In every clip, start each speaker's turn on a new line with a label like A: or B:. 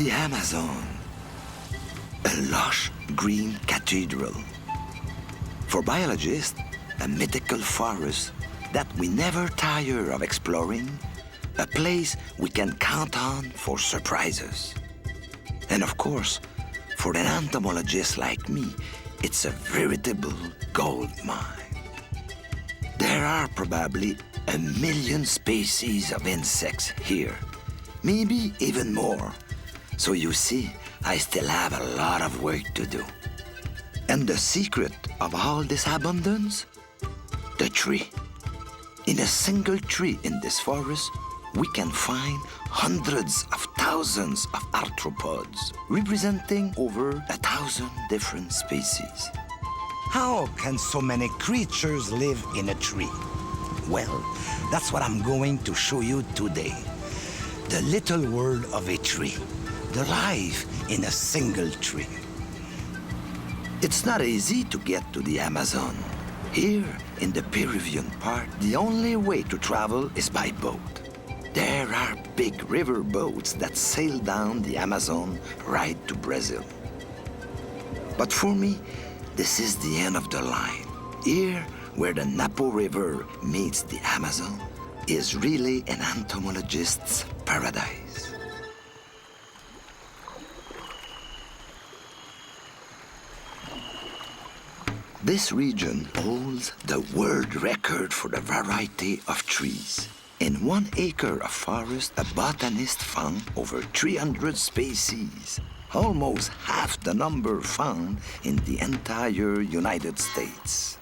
A: The Amazon, a lush green cathedral. For biologists, a mythical forest that we never tire of exploring, a place we can count on for surprises. And of course, for an entomologist like me, it's a veritable gold mine. There are probably 1 million species of insects here, maybe even more. So you see, I still have a lot of work to do. And the secret of all this abundance? The tree. In a single tree in this forest, we can find hundreds of thousands of arthropods, representing over 1,000 different species.
B: How can so many creatures live in a tree? Well, that's what I'm going to show you today. The little world of a tree. The life in a single tree.
A: It's not easy to get to the Amazon. Here, in the Peruvian part, the only way to travel is by boat. There are big river boats that sail down the Amazon right to Brazil. But for me, this is the end of the line. Here, where the Napo River meets the Amazon, is really an entomologist's paradise. This region holds the world record for the variety of trees. In 1 acre of forest, a botanist found over 300 species, almost half the number found in the entire United States.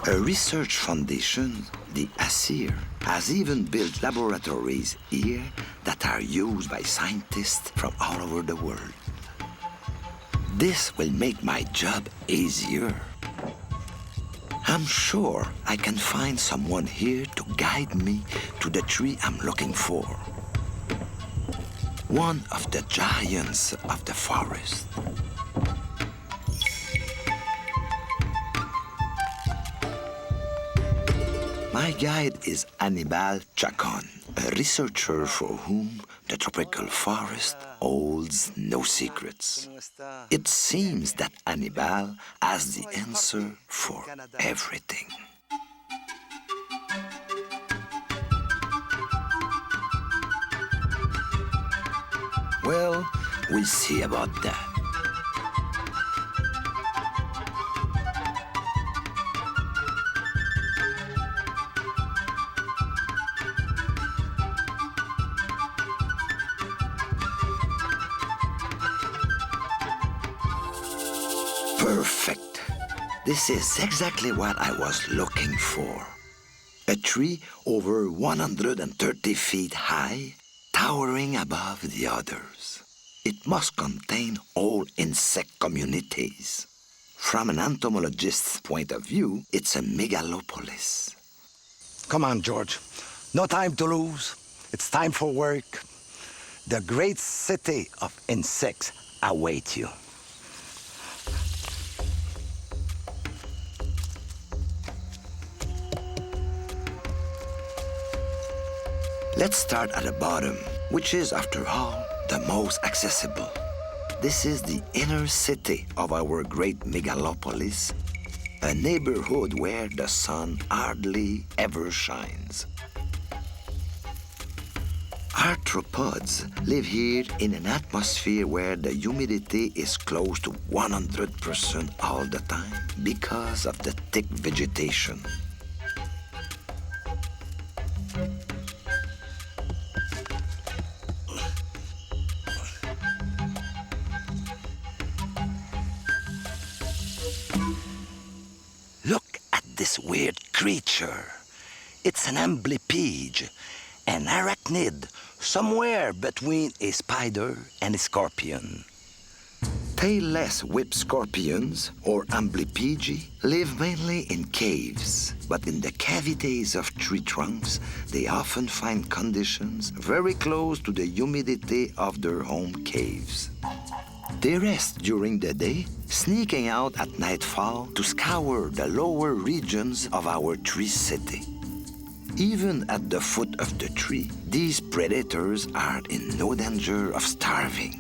A: A research foundation, the ASIR, has even built laboratories here that are used by scientists from all over the world. This will make my job easier. I'm sure I can find someone here to guide me to the tree I'm looking for. One of the giants of the forest. My guide is Anibal Chacon, a researcher for whom the tropical forest holds no secrets. It seems that Anibal has the answer for everything. Well, we'll see about that. Perfect. This is exactly what I was looking for. A tree over 130 feet high, towering above the others. It must contain all insect communities. From an entomologist's point of view, it's a megalopolis.
B: Come on, George. No time to lose. It's time for work. The great city of insects awaits you.
A: Let's start at the bottom, which is, after all, the most accessible. This is the inner city of our great megalopolis, a neighborhood where the sun hardly ever shines. Arthropods live here in an atmosphere where the humidity is close to 100% all the time because of the thick vegetation. Look at this weird creature. It's an amblypige, an arachnid, somewhere between a spider and a scorpion. Tailless whip scorpions, or amblypigi, live mainly in caves, but in the cavities of tree trunks, they often find conditions very close to the humidity of their home caves. They rest during the day, sneaking out at nightfall to scour the lower regions of our tree city. Even at the foot of the tree, these predators are in no danger of starving.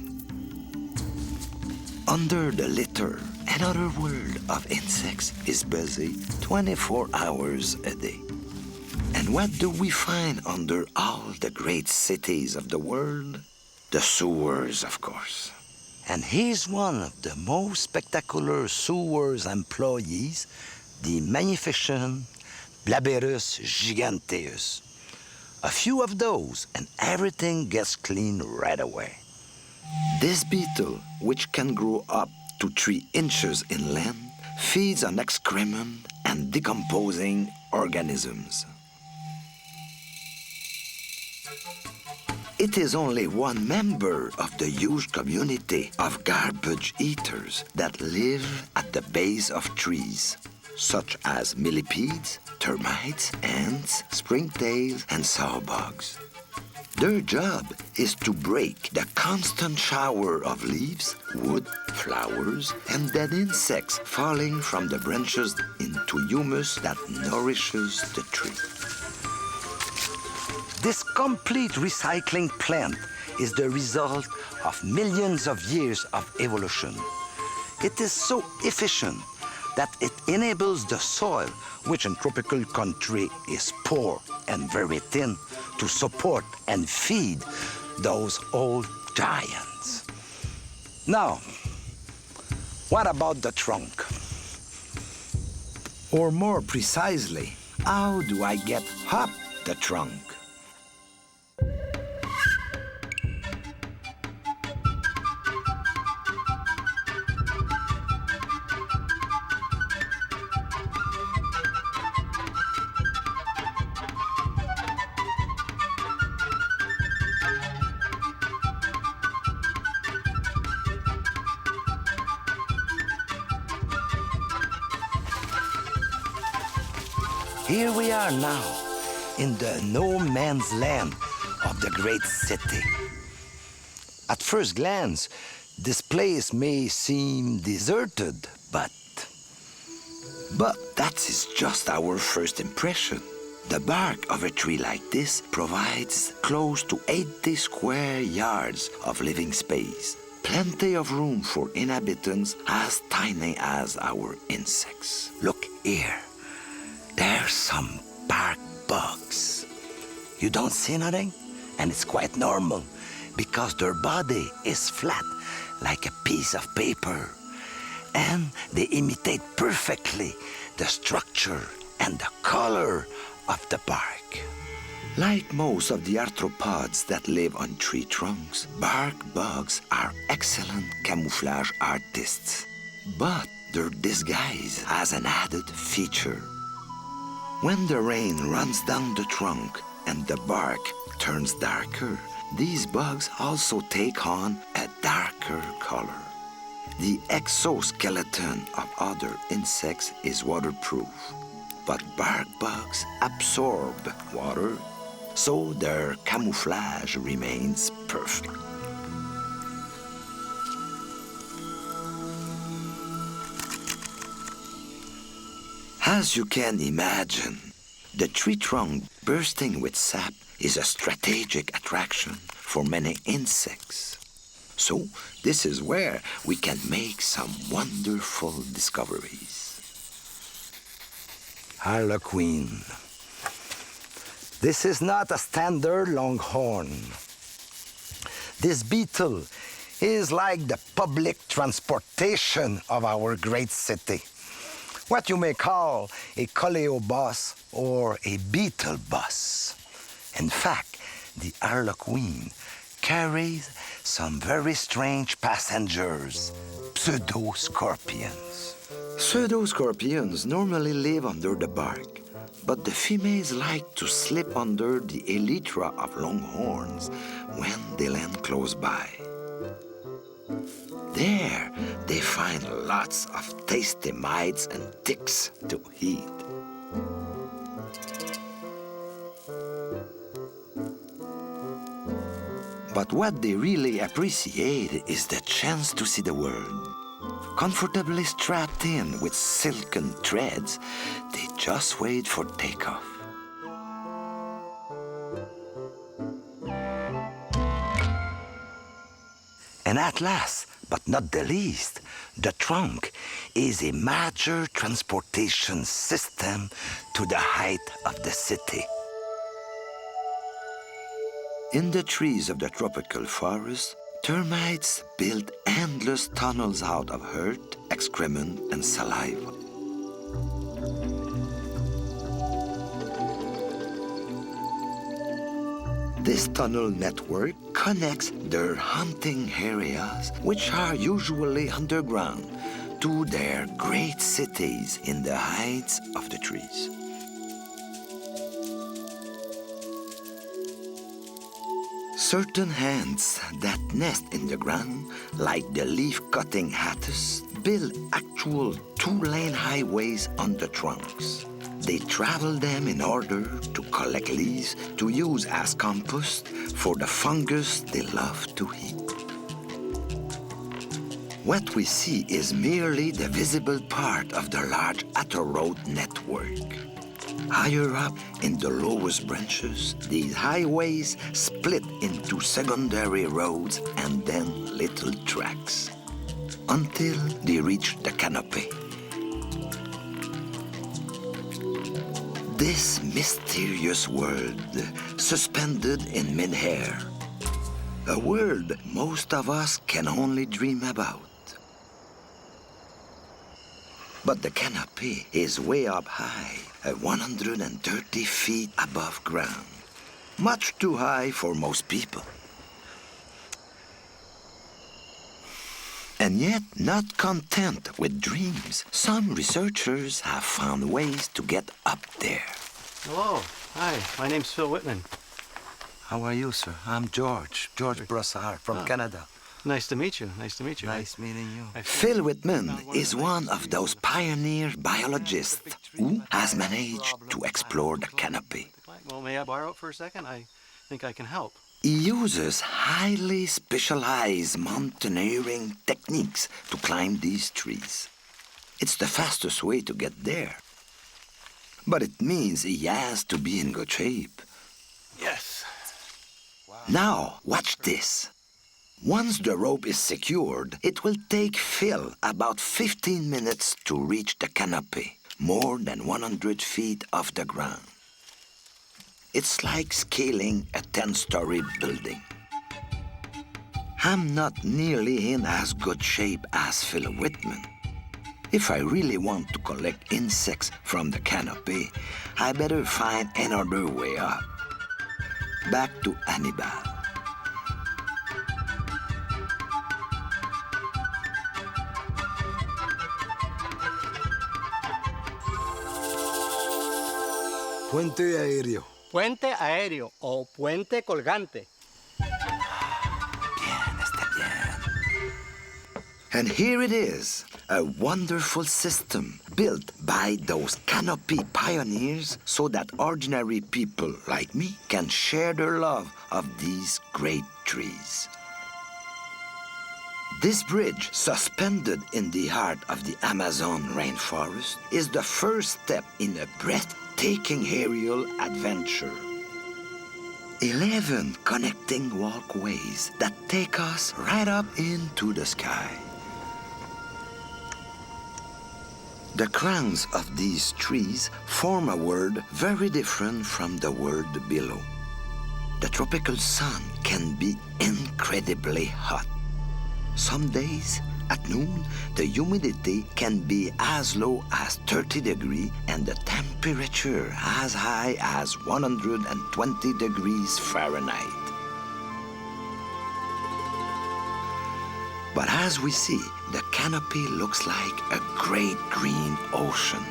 A: Under the litter, another world of insects is busy 24 hours a day. And what do we find under all the great cities of the world? The sewers, of course.
B: And here's one of the most spectacular sewers employees, the magnificent Blaberus giganteus. A few of those, and everything gets clean right away.
A: This beetle, which can grow up to 3 inches in length, feeds on excrement and decomposing organisms. It is only one member of the huge community of garbage eaters that live at the base of trees, such as millipedes, termites, ants, springtails, and sawbugs. Their job is to break the constant shower of leaves, wood, flowers, and dead insects falling from the branches into humus that nourishes the tree.
B: This complete recycling plant is the result of millions of years of evolution. It is so efficient that it enables the soil, which in tropical country is poor and very thin, to support and feed those old giants. Now, what about the trunk?
A: Or more precisely, how do I get up the trunk?
B: Here we are now, in the no man's land of the great city. At first glance, this place may seem deserted, but
A: that is just our first impression. The bark of a tree like this provides close to 80 square yards of living space. Plenty of room for inhabitants as tiny as our insects.
B: Look here. There's some bark bugs. You don't see nothing? And it's quite normal because their body is flat like a piece of paper. And they imitate perfectly the structure and the color of the bark.
A: Like most of the arthropods that live on tree trunks, bark bugs are excellent camouflage artists. But their disguise has an added feature. When the rain runs down the trunk and the bark turns darker, these bugs also take on a darker color. The exoskeleton of other insects is waterproof, but bark bugs absorb water, so their camouflage remains perfect. As you can imagine, the tree trunk bursting with sap is a strategic attraction for many insects. So this is where we can make some wonderful discoveries.
B: Harlequin. This is not a standard longhorn. This beetle is like the public transportation of our great city. What you may call a coleobus or a beetle bus. In fact, the harlequin carries some very strange passengers, pseudo-scorpions.
A: Pseudo-scorpions normally live under the bark, but the females like to slip under the elytra of longhorns when they land close by. There, they find lots of tasty mites and ticks to eat. But what they really appreciate is the chance to see the world. Comfortably strapped in with silken threads, they just wait for takeoff.
B: And at last, but not the least, the trunk is a major transportation system to the height of the city.
A: In the trees of the tropical forest, termites build endless tunnels out of earth, excrement, and saliva. This tunnel network connects their hunting areas, which are usually underground, to their great cities in the heights of the trees. Certain ants that nest in the ground, like the leaf-cutting hattus, build actual two-lane highways on the trunks. They travel them in order to collect leaves to use as compost for the fungus they love to eat. What we see is merely the visible part of the large atoroad network. Higher up in the lowest branches, these highways split into secondary roads and then little tracks until they reach the canopy. This mysterious world suspended in mid-air, a world most of us can only dream about. But the canopy is way up high, at 130 feet above ground. Much too high for most people. And yet, not content with dreams, some researchers have found ways to get up there.
C: Hello. Hi. My name's Phil Whitman.
B: How are you, sir? I'm George Brossard from Canada.
C: Nice to meet you. Nice to meet you.
B: Nice meeting you.
A: Phil Whitman is one of those pioneer biologists who has managed to explore the canopy.
C: Well, may I borrow it for a second? I think I can help.
A: He uses highly specialized mountaineering techniques to climb these trees. It's the fastest way to get there. But it means he has to be in good shape.
C: Yes.
A: Now, watch this. Once the rope is secured, it will take Phil about 15 minutes to reach the canopy, more than 100 feet off the ground. It's like scaling a 10-story building. I'm not nearly in as good shape as Phil Whitman. If I really want to collect insects from the canopy, I better find another way up. Back to Hannibal.
D: Puente aéreo.
E: Puente aéreo o puente colgante.
A: Bien, está bien. And here it is, a wonderful system built by those canopy pioneers so that ordinary people like me can share their love of these great trees. This bridge, suspended in the heart of the Amazon rainforest, is the first step in a breathtaking aerial adventure. 11 connecting walkways that take us right up into the sky. The crowns of these trees form a world very different from the world below. The tropical sun can be incredibly hot. Some days, at noon, the humidity can be as low as 30 degrees and the temperature as high as 120 degrees Fahrenheit. But as we see, the canopy looks like a great green ocean.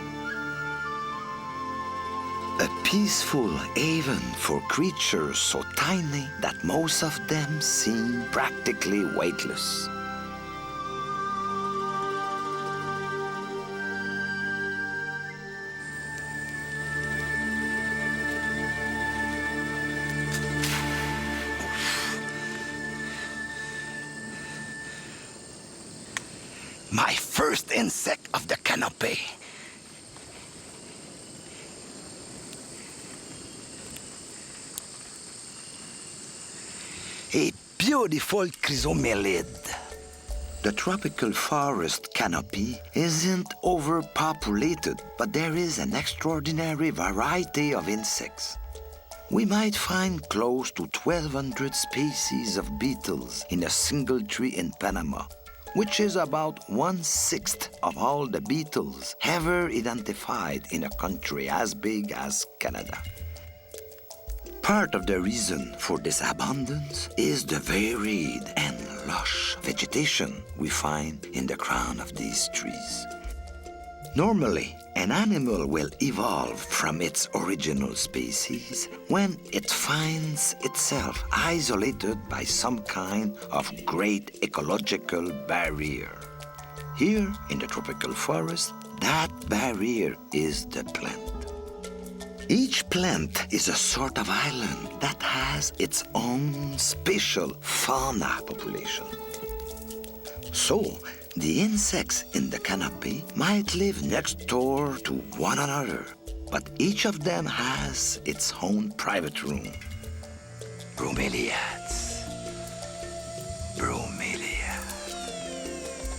A: A peaceful haven for creatures so tiny that most of them seem practically weightless.
B: My first insect of the canopy. A beautiful chrysomelid.
A: The tropical forest canopy isn't overpopulated, but there is an extraordinary variety of insects. We might find close to 1,200 species of beetles in a single tree in Panama, which is about 1/6 of all the beetles ever identified in a country as big as Canada. Part of the reason for this abundance is the varied and lush vegetation we find in the crown of these trees. Normally, an animal will evolve from its original species when it finds itself isolated by some kind of great ecological barrier. Here in the tropical forest, that barrier is the plant. Each plant is a sort of island that has its own special fauna population. So, the insects in the canopy might live next door to one another, but each of them has its own private room.
B: Bromeliads.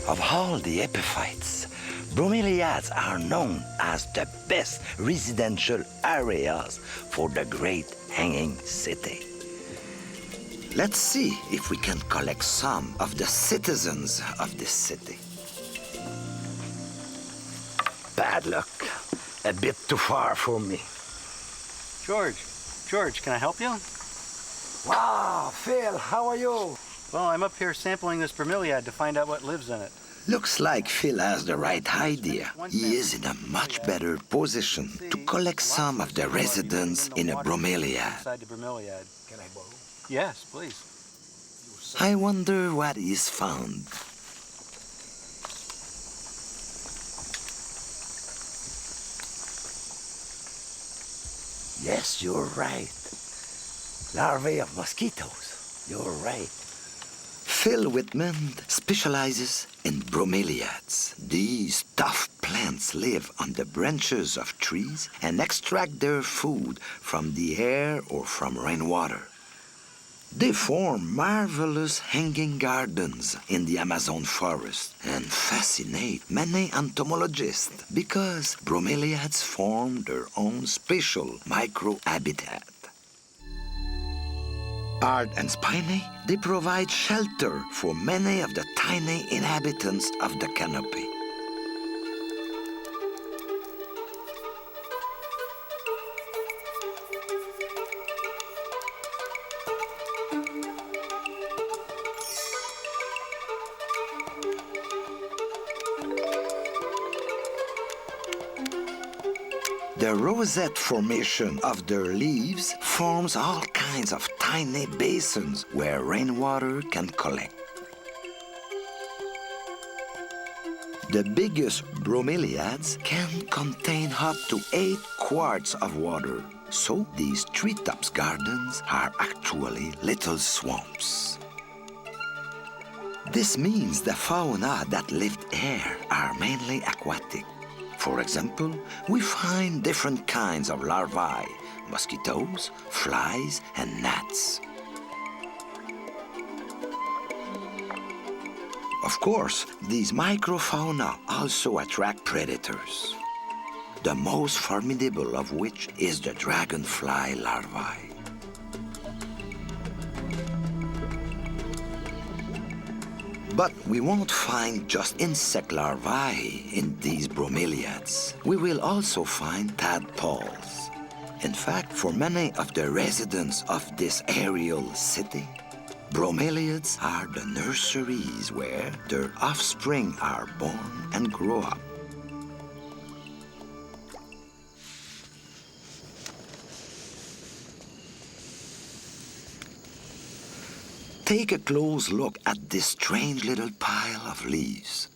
B: Of all the epiphytes, bromeliads are known as the best residential areas for the Great Hanging City.
A: Let's see if we can collect some of the citizens of this city.
B: Bad luck. A bit too far for me.
C: George, can I help you?
B: Wow, Phil, how are you?
C: Well, I'm up here sampling this bromeliad to find out what lives in it.
A: Looks like Phil has the right idea. He is in a much better position to collect some of the residents in a bromeliad.
C: Inside the bromeliad.
D: Can I borrow?
C: Yes, please.
A: I wonder what he's found.
B: Yes, you're right. Larvae of mosquitoes. You're right.
A: Phil Whitman specializes in bromeliads. These tough plants live on the branches of trees and extract their food from the air or from rainwater. They form marvelous hanging gardens in the Amazon forest and fascinate many entomologists because bromeliads form their own special microhabitat. Hard and spiny, they provide shelter for many of the tiny inhabitants of the canopy. The rosette formation of their leaves forms all kinds of tiny basins where rainwater can collect. The biggest bromeliads can contain up to 8 quarts of water, so these treetops gardens are actually little swamps. This means the fauna that lived here are mainly aquatic. For example, we find different kinds of larvae, mosquitoes, flies, and gnats. Of course, these microfauna also attract predators, the most formidable of which is the dragonfly larvae. But we won't find just insect larvae in these bromeliads. We will also find tadpoles. In fact, for many of the residents of this aerial city, bromeliads are the nurseries where their offspring are born and grow up. Take a close look at this strange little pile of leaves.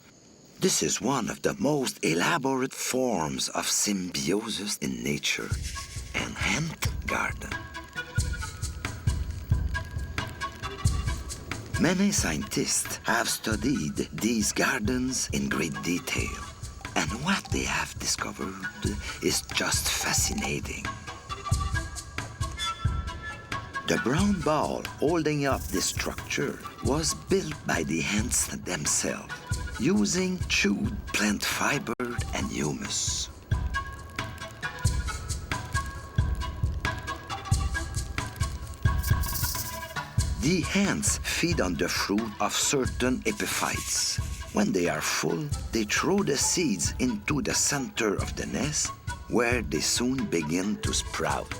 A: This is one of the most elaborate forms of symbiosis in nature, an ant garden. Many scientists have studied these gardens in great detail, and what they have discovered is just fascinating. The brown ball holding up this structure was built by the ants themselves, using chewed plant fiber and humus. The ants feed on the fruit of certain epiphytes. When they are full, they throw the seeds into the center of the nest, where they soon begin to sprout.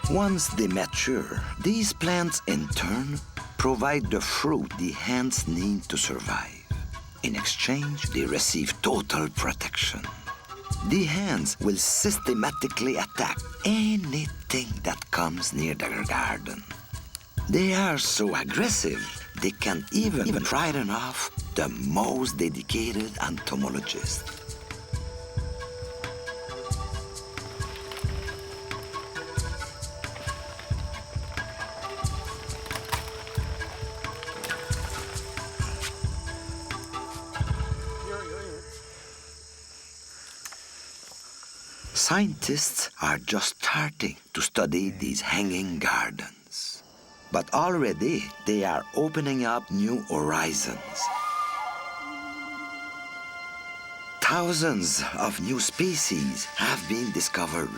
A: Once they mature, these plants in turn provide the fruit the ants need to survive. In exchange, they receive total protection. The ants will systematically attack anything that comes near their garden. They are so aggressive, they can even frighten off the most dedicated entomologists. Scientists are just starting to study these hanging gardens. But already they are opening up new horizons. Thousands of new species have been discovered,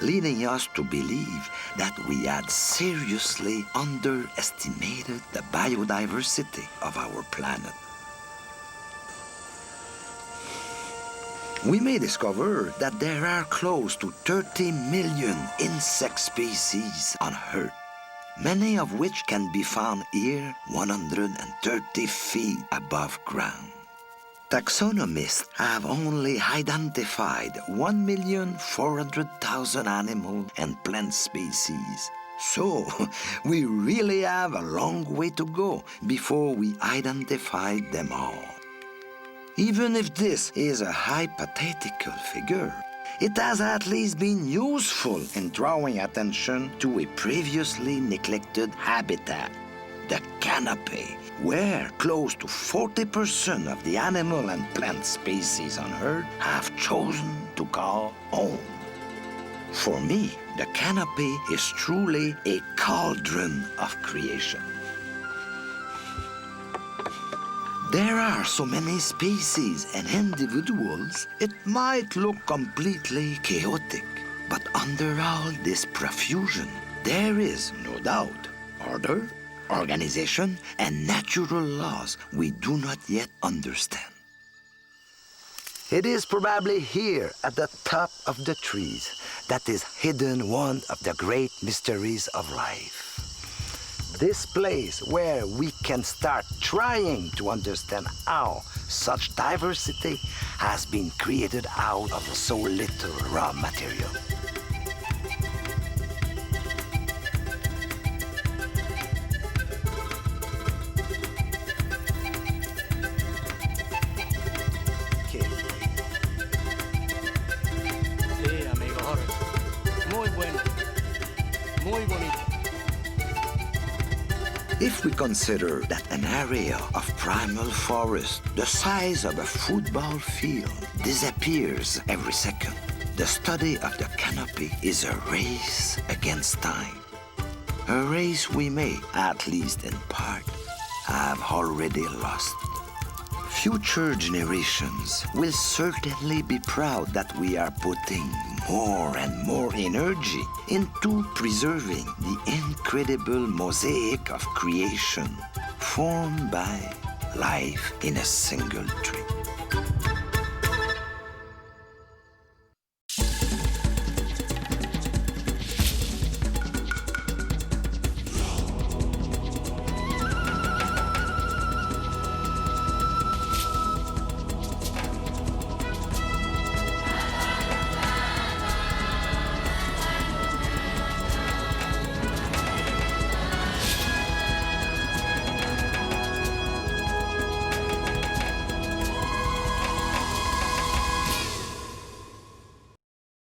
A: leading us to believe that we had seriously underestimated the biodiversity of our planet. We may discover that there are close to 30 million insect species on Earth, many of which can be found here 130 feet above ground. Taxonomists have only identified 1,400,000 animal and plant species. So, we really have a long way to go before we identify them all. Even if this is a hypothetical figure, it has at least been useful in drawing attention to a previously neglected habitat, the canopy, where close to 40% of the animal and plant species on Earth have chosen to call home. For me, the canopy is truly a cauldron of creation. There are so many species and individuals, it might look completely chaotic. But under all this profusion, there is, no doubt, order, organization, and natural laws we do not yet understand. It is probably here at the top of the trees that is hidden one of the great mysteries of life. This place where we can start trying to understand how such diversity has been created out of so little raw material.
E: Sí, amigo Jorge. Muy bueno. Muy bonito.
A: If we consider that an area of primal forest the size of a football field disappears every second, the study of the canopy is a race against time. A race we may, at least in part, have already lost. Future generations will certainly be proud that we are putting more and more energy into preserving the incredible mosaic of creation formed by life in a single tree.